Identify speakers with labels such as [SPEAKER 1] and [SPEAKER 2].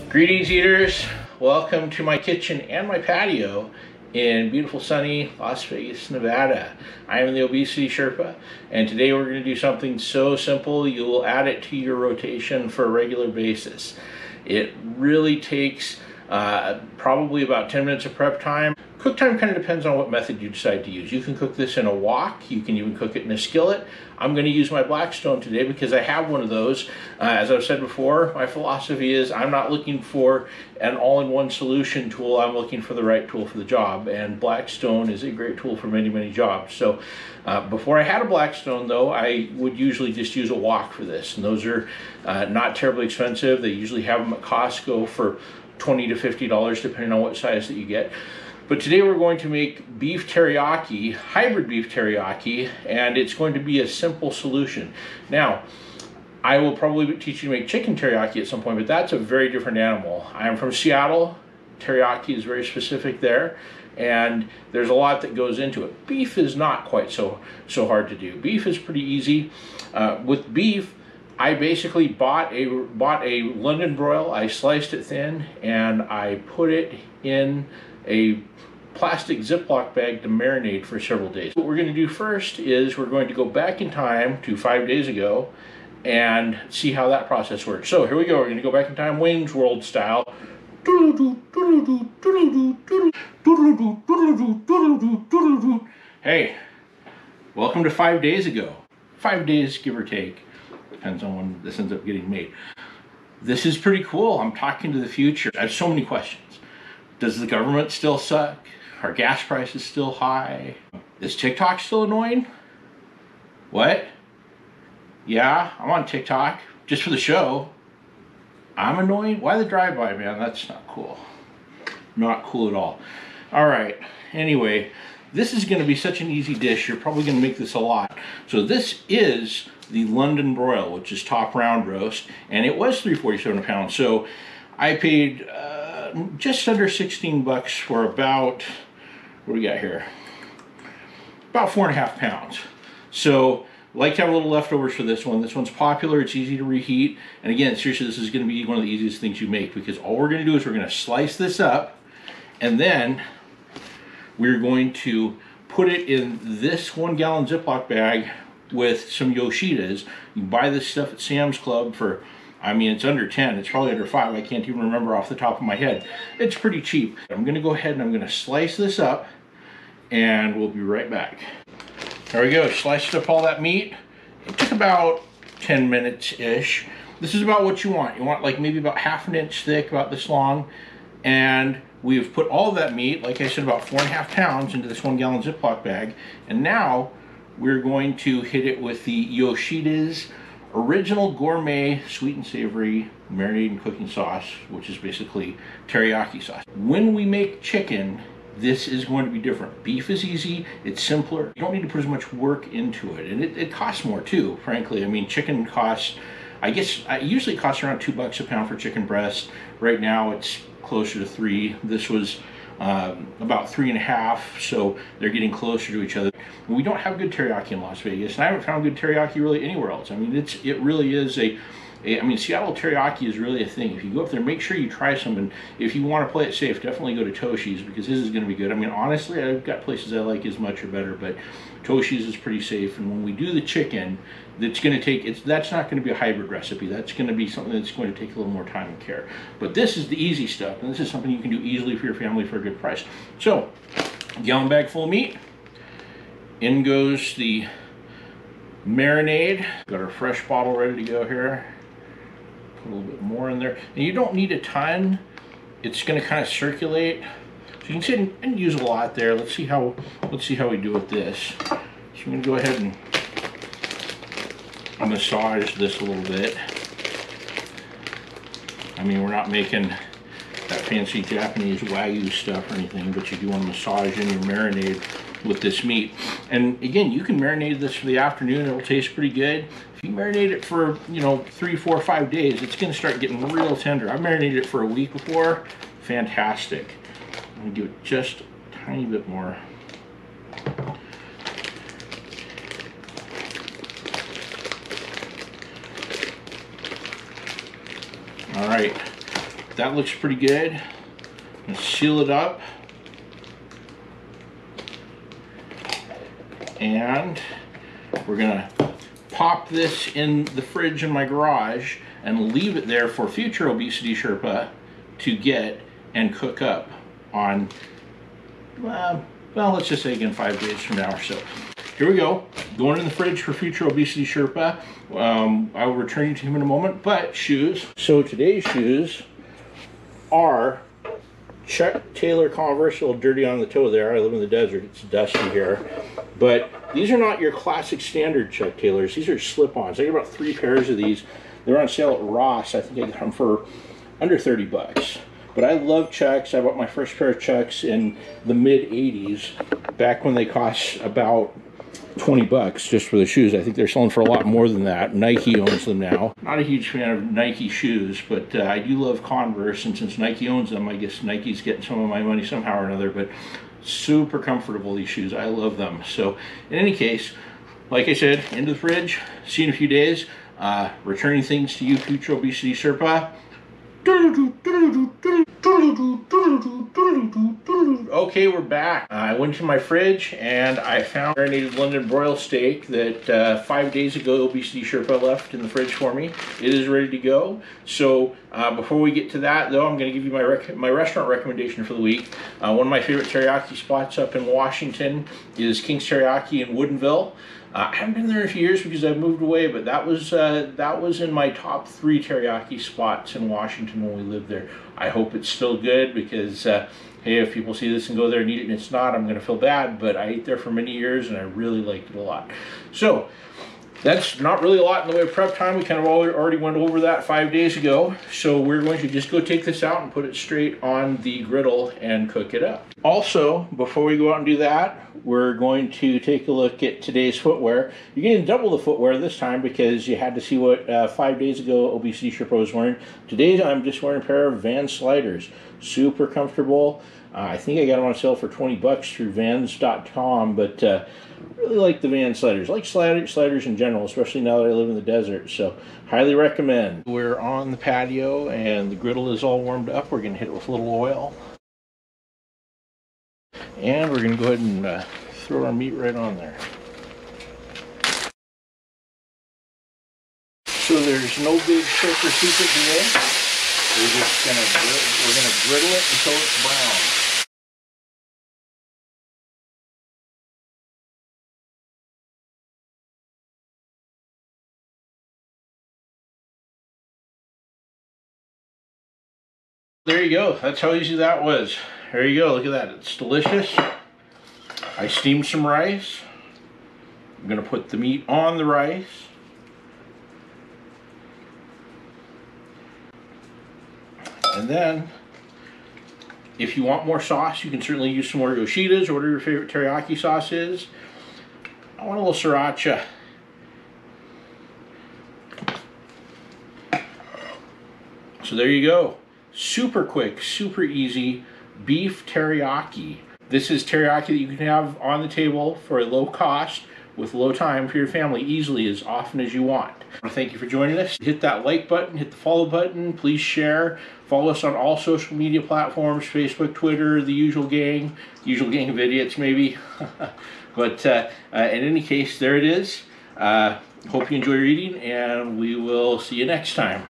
[SPEAKER 1] Greetings, eaters. Welcome to my kitchen and my patio in beautiful sunny Las Vegas, Nevada. I am the Obesity Sherpa, and today we're going to do something so simple you will add it to your rotation for a regular basis. It really takes probably about 10 minutes of prep time. Cook time kind of depends on what method you decide to use. You can cook this in a wok, you can even cook it in a skillet. I'm going to use my Blackstone today because I have one of those. As I've said before, my philosophy is I'm not looking for an all-in-one solution tool, I'm looking for the right tool for the job, and Blackstone is a great tool for many, many jobs. So before I had a Blackstone though, I would usually just use a wok for this, and those are not terribly expensive. They usually have them at Costco for $20 to $50 depending on what size that you get. But today we're going to make beef teriyaki, hybrid beef teriyaki, and it's going to be a simple solution. Now, I will probably teach you to make chicken teriyaki at some point, but that's a very different animal. I am from Seattle. Teriyaki is very specific there, and there's a lot that goes into it. Beef is not quite so hard to do. Beef is pretty easy. With beef, I basically bought a London broil. I sliced it thin, and I put it in a plastic Ziploc bag to marinate for several days. What we're going to do first is we're going to go back in time to 5 days ago and see how that process works. So here we go. We're going to go back in time, Wayne's World style. Hey, welcome to 5 days ago. 5 days, give or take. Depends on when this ends up getting made. This is pretty cool. I'm talking to the future. I have so many questions. Does the government still suck? Are gas prices still high? Is TikTok still annoying? What? Yeah, I'm on TikTok just for the show. I'm annoying? Why the drive-by, man? That's not cool. Not cool at all. All right, anyway, this is going to be such an easy dish. You're probably going to make this a lot. So this is the London broil, which is top round roast, and it was $3.47 a pound. So I paid just under 16 bucks for about, what do we got here? About 4.5 pounds. So like to have a little leftovers for this one. This one's popular, it's easy to reheat. And again, seriously, this is gonna be one of the easiest things you make because all we're gonna do is we're gonna slice this up and then we're going to put it in this 1 gallon Ziploc bag with some Yoshidas. You can buy this stuff at Sam's Club for, I mean, it's under 10, it's probably under 5, I can't even remember off the top of my head. It's pretty cheap. I'm gonna go ahead and I'm gonna slice this up and we'll be right back. There we go, sliced up all that meat. It took about 10 minutes-ish. This is about what you want. You want like maybe about ½ inch thick, about this long. And we've put all of that meat, like I said, about 4.5 pounds into this 1 gallon Ziploc bag. And now we're going to hit it with the Yoshida's Original Gourmet Sweet and Savory Marinade and Cooking Sauce, which is basically teriyaki sauce. When we make chicken, this is going to be different. Beef is easy, it's simpler. You don't need to put as much work into it, and it costs more too, frankly. I mean, chicken costs, I guess, usually it costs around $2 a pound for chicken breast. Right now it's closer to $3. This was about 3.5, so they're getting closer to each other. We don't have good teriyaki in Las Vegas, and I haven't found good teriyaki really anywhere else. I mean, it really is I mean, Seattle teriyaki is really a thing. If you go up there, make sure you try some, and if you want to play it safe, definitely go to Toshi's because this is going to be good. I mean, honestly, I've got places I like as much or better, but Toshi's is pretty safe. And when we do the chicken, that's going to take, that's not going to be a hybrid recipe. That's going to be something that's going to take a little more time and care. But this is the easy stuff, and this is something you can do easily for your family for a good price. So, gallon bag full of meat. In goes the marinade. Got our fresh bottle ready to go here. Put a little bit more in there. And you don't need a ton. It's going to kind of circulate. So you can sit and use a lot there. Let's see how we do with this. So I'm going to go ahead and massage this a little bit. I mean, we're not making that fancy Japanese Wagyu stuff or anything, but you do want to massage in your marinade with this meat. And again, you can marinate this for the afternoon. It'll taste pretty good. If you marinate it for, you know, 3, 4, 5 days, it's going to start getting real tender. I've marinated it for a week before. Fantastic. I'm going to give it just a tiny bit more. All right, that looks pretty good. Let's seal it up. And we're gonna pop this in the fridge in my garage and leave it there for future Obesity Sherpa to get and cook up on, well, let's just say again 5 days from now or so. Here we go, going in the fridge for future Obesity Sherpa. I will return you to him in a moment, but shoes. So today's shoes are Chuck Taylor Converse, a little dirty on the toe there. I live in the desert, it's dusty here. But these are not your classic standard Chuck Taylors. These are slip-ons. I got about 3 pairs of these. They're on sale at Ross. I think I got them for under 30 bucks. But I love Chucks. I bought my first pair of Chucks in the mid-80s, back when they cost about 20 bucks just for the shoes. I think they're selling for a lot more than that. Nike owns them now. Not a huge fan of Nike shoes, but I do love Converse, and since Nike owns them, I guess Nike's getting some of my money somehow or another. But super comfortable, these shoes. I love them. So in any case, like I said, into the fridge. See you in a few days. Returning things to you, future Obesity Sherpa. Okay, we're back. I went to my fridge and I found marinated London broil steak that 5 days ago Obesity Sherpa left in the fridge for me. It is ready to go. So before we get to that though, I'm going to give you my restaurant recommendation for the week. One of my favorite teriyaki spots up in Washington is King's Teriyaki in Woodinville. I haven't been there in a few years because I've moved away, but that was in my top 3 teriyaki spots in Washington when we lived there. I hope it's still good because, hey, if people see this and go there and eat it and it's not, I'm going to feel bad, but I ate there for many years and I really liked it a lot. So that's not really a lot in the way of prep time. We kind of already went over that 5 days ago. So we're going to just go take this out and put it straight on the griddle and cook it up. Also, before we go out and do that, we're going to take a look at today's footwear. You're getting double the footwear this time because you had to see what 5 days ago Obesity Sherpa was wearing. Today I'm just wearing a pair of Vans sliders. Super comfortable. I think I got them on sale for 20 bucks through Vans.com, but really like the Vans sliders. I like sliders in general, especially now that I live in the desert, so highly recommend. We're on the patio and the griddle is all warmed up. We're going to hit it with a little oil. And we're going to go ahead and throw our meat right on there. So there's no big trick or secret today. We're going to griddle it until it's brown. There you go. That's how easy that was. There you go. Look at that. It's delicious. I steamed some rice. I'm going to put the meat on the rice. And then, if you want more sauce, you can certainly use some more Yoshidas or whatever your favorite teriyaki sauce is. I want a little sriracha. So there you go. Super quick, super easy beef teriyaki. This is teriyaki that you can have on the table for a low cost with low time for your family easily as often as you want. I want to thank you for joining us. Hit that like button, hit the follow button, please share. Follow us on all social media platforms, Facebook, Twitter, the usual gang of idiots maybe. But in any case, there it is. Hope you enjoy your eating and we will see you next time.